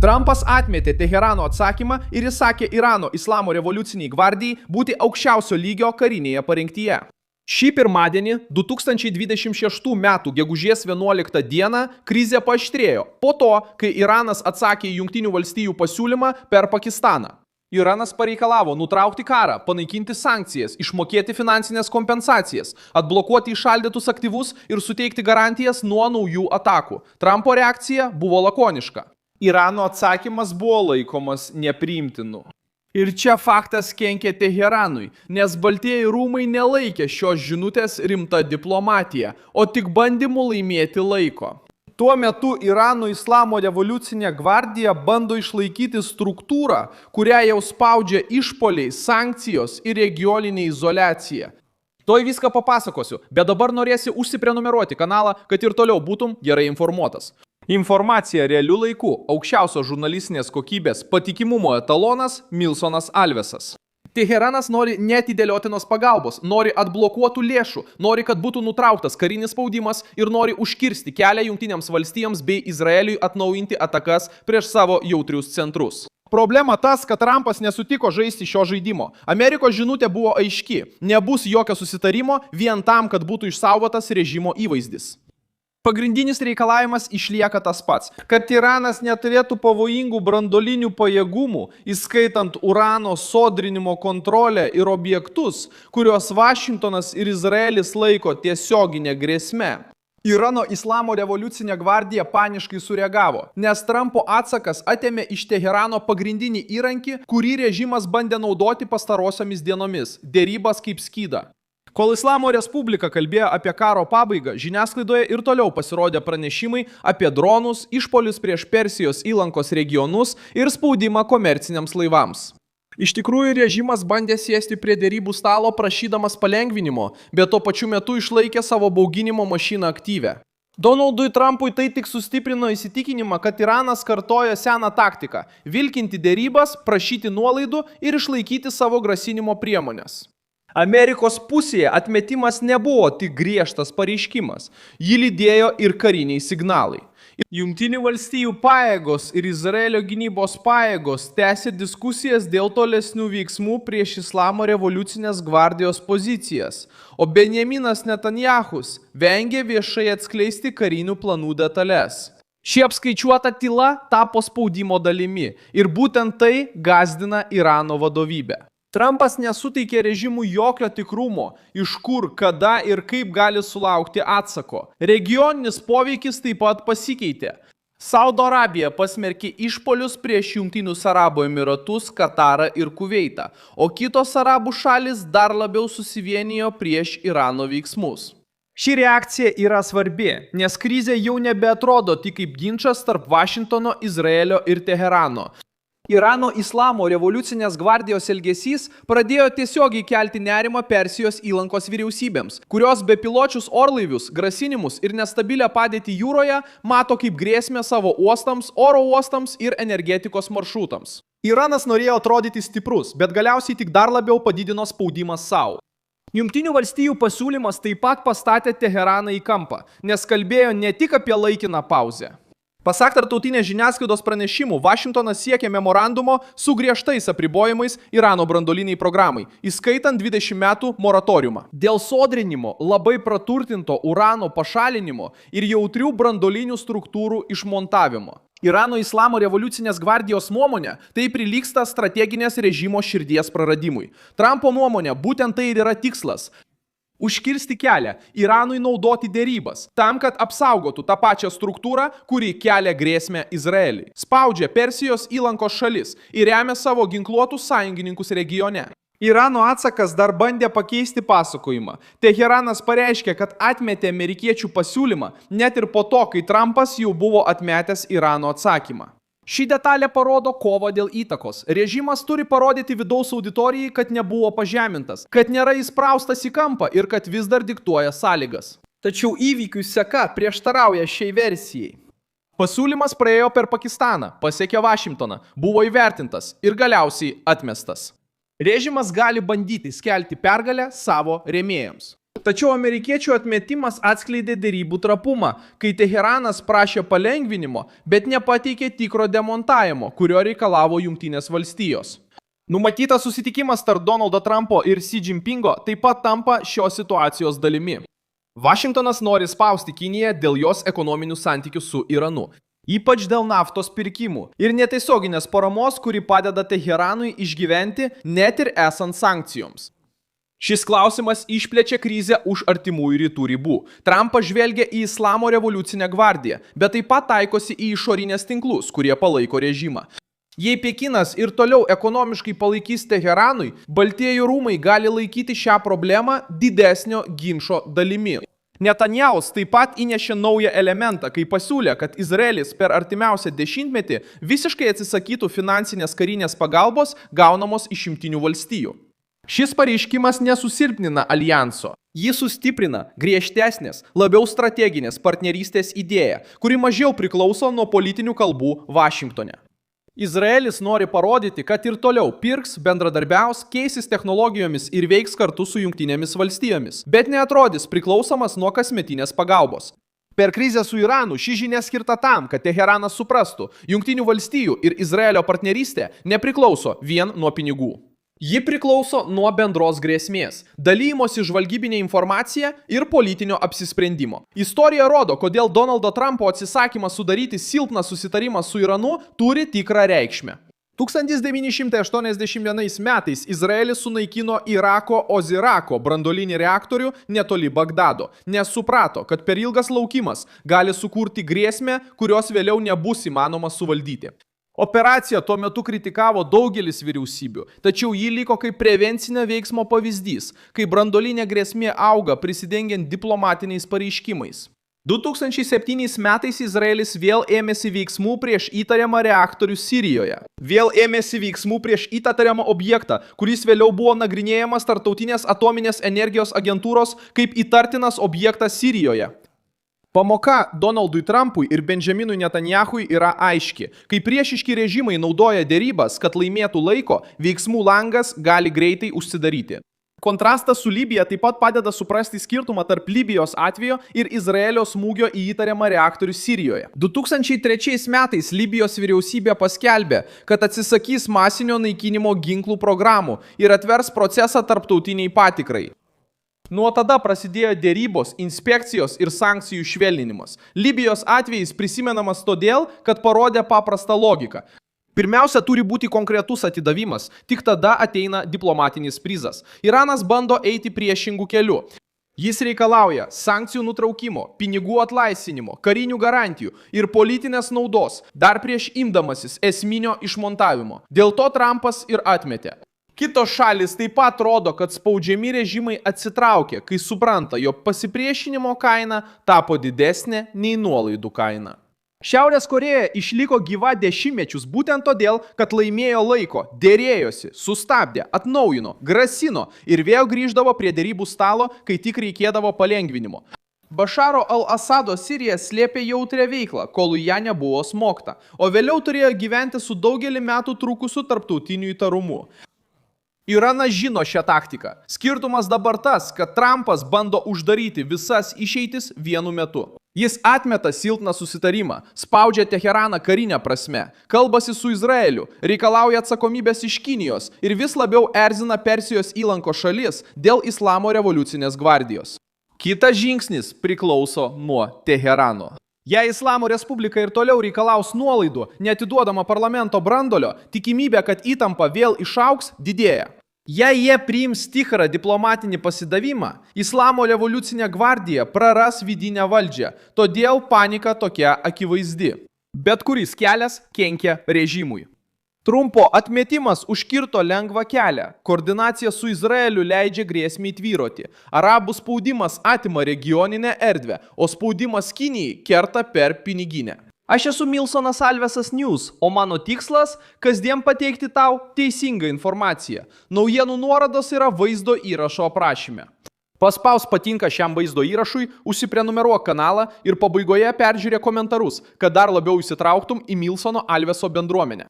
Trumpas atmetė Teherano atsakymą ir įsakė Irano Islamo revoliuciniai gvardijai būti aukščiausio lygio karinėje parengtyje. Šį pirmadienį, 2026 m. gegužės 11 d. krizė paaštrėjo po to, kai Iranas atsakė į Jungtinių valstijų pasiūlymą per Pakistaną. Iranas pareikalavo nutraukti karą, panaikinti sankcijas, išmokėti finansinės kompensacijas, atblokuoti įšaldytus aktyvus ir suteikti garantijas nuo naujų atakų. Trumpo reakcija buvo lakoniška. Irano atsakymas buvo laikomas nepriimtinu. Ir čia faktas kenkė Teheranui, nes Baltieji rūmai nelaikė šios žinutės rimta diplomatija, o tik bandymu laimėti laiko. Tuo metu Irano Islamo revoliucinė gvardija bando išlaikyti struktūrą, kurią jau spaudžia išpoliai, sankcijos ir regioninė izoliacija. Tuoj viską papasakosiu, bet dabar norėsi užsiprenumeruoti kanalą, kad ir toliau būtum gerai informuotas. Informacija realiu laiku, aukščiausios žurnalistinės kokybės, patikimumo etalonas Milsonas Alvesas. Teheranas nori neatidėliotinos pagalbos, nori atblokuotų lėšų, nori, kad būtų nutrauktas karinis spaudimas ir nori užkirsti kelią Jungtinėms valstijoms bei Izraeliui atnaujinti atakas prieš savo jautrius centrus. Problema tas, kad Trumpas nesutiko žaisti šio žaidimo. Amerikos žinutė buvo aiški, nebus jokio susitarimo vien tam, kad būtų išsaugotas režimo įvaizdis. Pagrindinis reikalavimas išlieka tas pats, kad Iranas neturėtų pavojingų branduolinių pajėgumų, įskaitant urano sodrinimo kontrolę ir objektus, kuriuos Vašingtonas ir Izraelis laiko tiesioginė grėsme. Irano Islamo revoliucinė gvardija paniškai sureagavo, nes Trumpo atsakas atėmė iš Teherano pagrindinį įrankį, kurį režimas bandė naudoti pastarosiomis dienomis – derybas kaip skydą. Kol Islamo Respublika kalbėjo apie karo pabaigą, žiniasklaidoje ir toliau pasirodė pranešimai apie dronus, išpolius prieš Persijos įlankos regionus ir spaudimą komerciniams laivams. Iš tikrųjų, režimas bandė sėsti prie derybų stalo prašydamas palengvinimo, bet tuo pačiu metu išlaikė savo bauginimo mašiną aktyvę. Donaldui Trumpui tai tik sustiprino įsitikinimą, kad Iranas kartojo seną taktiką – vilkinti derybas, prašyti nuolaidų ir išlaikyti savo grasinimo priemonės. Amerikos pusėje atmetimas nebuvo tik griežtas pareiškimas, jį lydėjo ir kariniai signalai. Jungtinių valstijų pajėgos ir Izraelio gynybos pajėgos tęsė diskusijas dėl tolesnių veiksmų prieš Islamo revoliucinės gvardijos pozicijas, o Benjaminas Netanyahus vengė viešai atskleisti karinių planų detalės. Ši apskaičiuota tyla tapo spaudimo dalimi ir būtent tai gąsdina Irano vadovybę. Trumpas nesuteikė režimui jokio tikrumo, iš kur, kada ir kaip gali sulaukti atsako. Regioninis poveikis taip pat pasikeitė. Saudo Arabija pasmerkė išpolius prieš Jungtinius Arabų Emiratus, Katarą ir Kuveitą, o kitos arabų šalis dar labiau susivienijo prieš Irano veiksmus. Ši reakcija yra svarbi, nes krizė jau nebeatrodo tik kaip ginčas tarp Vašingtono, Izraelio ir Teherano. Irano Islamo revoliucinės gvardijos elgesys pradėjo tiesiogiai kelti nerimą Persijos įlankos vyriausybėms, kurios bepiločius orlaivius, grasinimus ir nestabilę padėtį jūroje mato kaip grėsmę savo uostams, oro uostams ir energetikos maršrutams. Iranas norėjo atrodyti stiprus, bet galiausiai tik dar labiau padidino spaudimą savo. Jungtinių valstijų pasiūlymas taip pat pastatė Teheraną į kampą, nes kalbėjo ne tik apie laikiną pauzę. Pasak tarptautinės žiniasklaidos pranešimų, Vašingtonas siekė memorandumo su griežtais apribojimais Irano branduoliniai programai, įskaitant 20 metų moratoriumą. Dėl sodrinimo, labai praturtinto urano pašalinimo ir jautrių branduolinių struktūrų išmontavimo. Irano Islamo revoliucinės gvardijos nuomonė tai prilygsta strateginės režimo širdies praradimui. Trumpo nuomonė būtent tai ir yra tikslas. Užkirsti kelią Iranui naudoti derybas, tam, kad apsaugotų tą pačią struktūrą, kuri kelia grėsmę Izraeliui. Spaudžia Persijos įlankos šalis ir remia savo ginkluotus sąjungininkus regione. Irano atsakas dar bandė pakeisti pasakojimą. Teheranas pareiškė, kad atmetė amerikiečių pasiūlymą, net ir po to, kai Trumpas jau buvo atmetęs Irano atsakymą. Ši detalė parodo kovą dėl įtakos. Režimas turi parodyti vidaus auditorijai, kad nebuvo pažemintas, kad nėra įspraustas į kampą ir kad vis dar diktuoja sąlygas. Tačiau įvykių seka prieštarauja šiai versijai. Pasiūlymas praėjo per Pakistaną, pasiekė Vašingtoną, buvo įvertintas ir galiausiai atmestas. Režimas gali bandyti skelbti pergalę savo rėmėjams. Tačiau amerikiečių atmetimas atskleidė derybų trapumą, kai Teheranas prašė palengvinimo, bet nepateikė tikro demontavimo, kurio reikalavo Jungtinės valstijos. Numatytas susitikimas tarp Donaldo Trumpo ir Xi Jinpingo taip pat tampa šios situacijos dalimi. Vašingtonas nori spausti Kiniją dėl jos ekonominių santykių su Iranu, ypač dėl naftos pirkimų ir netiesioginės paramos, kuri padeda Teheranui išgyventi net ir esant sankcijoms. Šis klausimas išplečia krizę už artimųjų rytų ribų. Trumpas žvelgia į Islamo revoliucinę gvardiją, bet taip pat taikosi į išorinės tinklus, kurie palaiko režimą. Jei Pekinas ir toliau ekonomiškai palaikys Teheranui, Baltieji rūmai gali laikyti šią problemą didesnio ginčo dalimi. Netanjahu taip pat įnešė naują elementą, kai pasiūlė, kad Izraelis per artimiausią dešimtmetį visiškai atsisakytų finansinės karinės pagalbos gaunamos iš Jungtinių valstijų. Šis pareiškimas nesusilpnina aljanso. Jį sustiprina griežtesnės, labiau strateginės partnerystės idėja, kuri mažiau priklauso nuo politinių kalbų Vašingtone. Izraelis nori parodyti, kad ir toliau pirks, bendradarbiaus, keisis technologijomis ir veiks kartu su Jungtinėmis valstijomis, bet neatrodys priklausomas nuo kasmetinės pagalbos. Per krizę su Iranu ši žinia skirta tam, kad Teheranas suprastų, Jungtinių valstijų ir Izraelio partnerystė nepriklauso vien nuo pinigų. Ji priklauso nuo bendros grėsmės, dalymosi žvalgybinė informacija ir politinio apsisprendimo. Istorija rodo, kodėl Donaldo Trumpo atsisakymas sudaryti silpną susitarimą su Iranu turi tikrą reikšmę. 1981 metais Izraelis sunaikino Irako Ozirako branduolinį reaktorių netoli Bagdado, nes suprato, kad per ilgas laukimas gali sukurti grėsmę, kurios vėliau nebus įmanoma suvaldyti. Operaciją tuo metu kritikavo daugelis vyriausybių, tačiau ji liko kaip prevencinio veiksmo pavyzdys, kai branduolinė grėsmė auga prisidengiant diplomatiniais pareiškimais. 2007 metais Izraelis vėl ėmėsi veiksmų prieš įtariamą reaktorių Sirijoje. Vėl ėmėsi veiksmų prieš įtariamą objektą, kuris vėliau buvo nagrinėjamas Tarptautinės atominės energijos agentūros kaip įtartinas objektas Sirijoje. Pamoka Donaldui Trumpui ir Benjaminui Netanjahui yra aiški. Kai priešiški režimai naudoja derybas, kad laimėtų laiko, veiksmų langas gali greitai užsidaryti. Kontrastas su Libija taip pat padeda suprasti skirtumą tarp Libijos atvejo ir Izraelio smūgio į įtariamą reaktorių Sirijoje. 2003 metais Libijos vyriausybė paskelbė, kad atsisakys masinio naikinimo ginklų programų ir atvers procesą tarptautiniai patikrai. Nuo tada prasidėjo derybos, inspekcijos ir sankcijų švelninimas. Libijos atvejis prisimenamas todėl, kad parodė paprastą logiką. Pirmiausia, turi būti konkretus atidavimas, tik tada ateina diplomatinis prizas. Iranas bando eiti priešingų kelių. Jis reikalauja sankcijų nutraukimo, pinigų atlaisvinimo, karinių garantijų ir politinės naudos, dar prieš imdamasis esminio išmontavimo. Dėl to Trumpas ir atmetė. Kitos šalis taip pat rodo, kad spaudžiami režimai atsitraukė, kai supranta, jog pasipriešinimo kaina tapo didesnė nei nuolaidų kaina. Šiaurės Korėja išliko gyva dešimtmečius būtent todėl, kad laimėjo laiko, derėjosi, sustabdė, atnaujino, grasino ir vėl grįždavo prie derybų stalo, kai tik reikėdavo palengvinimo. Bašaro al-Asado Sirija slėpė jautrią veiklą, kol į ją nebuvo smogta, o vėliau turėjo gyventi su daugelį metų trukusiu tarptautiniu įtarumu. Iranas žino šią taktiką. Skirtumas dabar tas, kad Trumpas bando uždaryti visas išeitis vienu metu. Jis atmeta silpną susitarimą, spaudžia Teheraną karinę prasme, kalbasi su Izraeliu, reikalauja atsakomybės iš Kinijos ir vis labiau erzina Persijos įlankos šalis dėl Islamo revoliucinės gvardijos. Kitas žingsnis priklauso nuo Teherano. Jei Islamo Respublika ir toliau reikalaus nuolaidų, neatiduodama parlamento branduolio, tikimybė, kad įtampa vėl išaugs, didėja. Jei jie priims tikrą diplomatinį pasidavimą, Islamo revoliucinė gvardija praras vidinę valdžią, todėl panika tokia akivaizdi. Bet kuris kelias kenkia režimui. Trumpo atmetimas užkirto lengvą kelią. Koordinacija su Izraeliu leidžia grėsmei tvyroti. Arabų spaudimas atima regioninę erdvę, o spaudimas Kinijai kerta per piniginę. Aš esu Milsonas Alvesas News, o mano tikslas – kasdien pateikti tau teisingą informaciją. Naujienų nuorodos yra vaizdo įrašo aprašyme. Paspaus patinka šiam vaizdo įrašui, užsiprenumeruok kanalą ir pabaigoje peržiūrėk komentarus, kad dar labiau įsitrauktum į Milsono Alveso bendruomenę.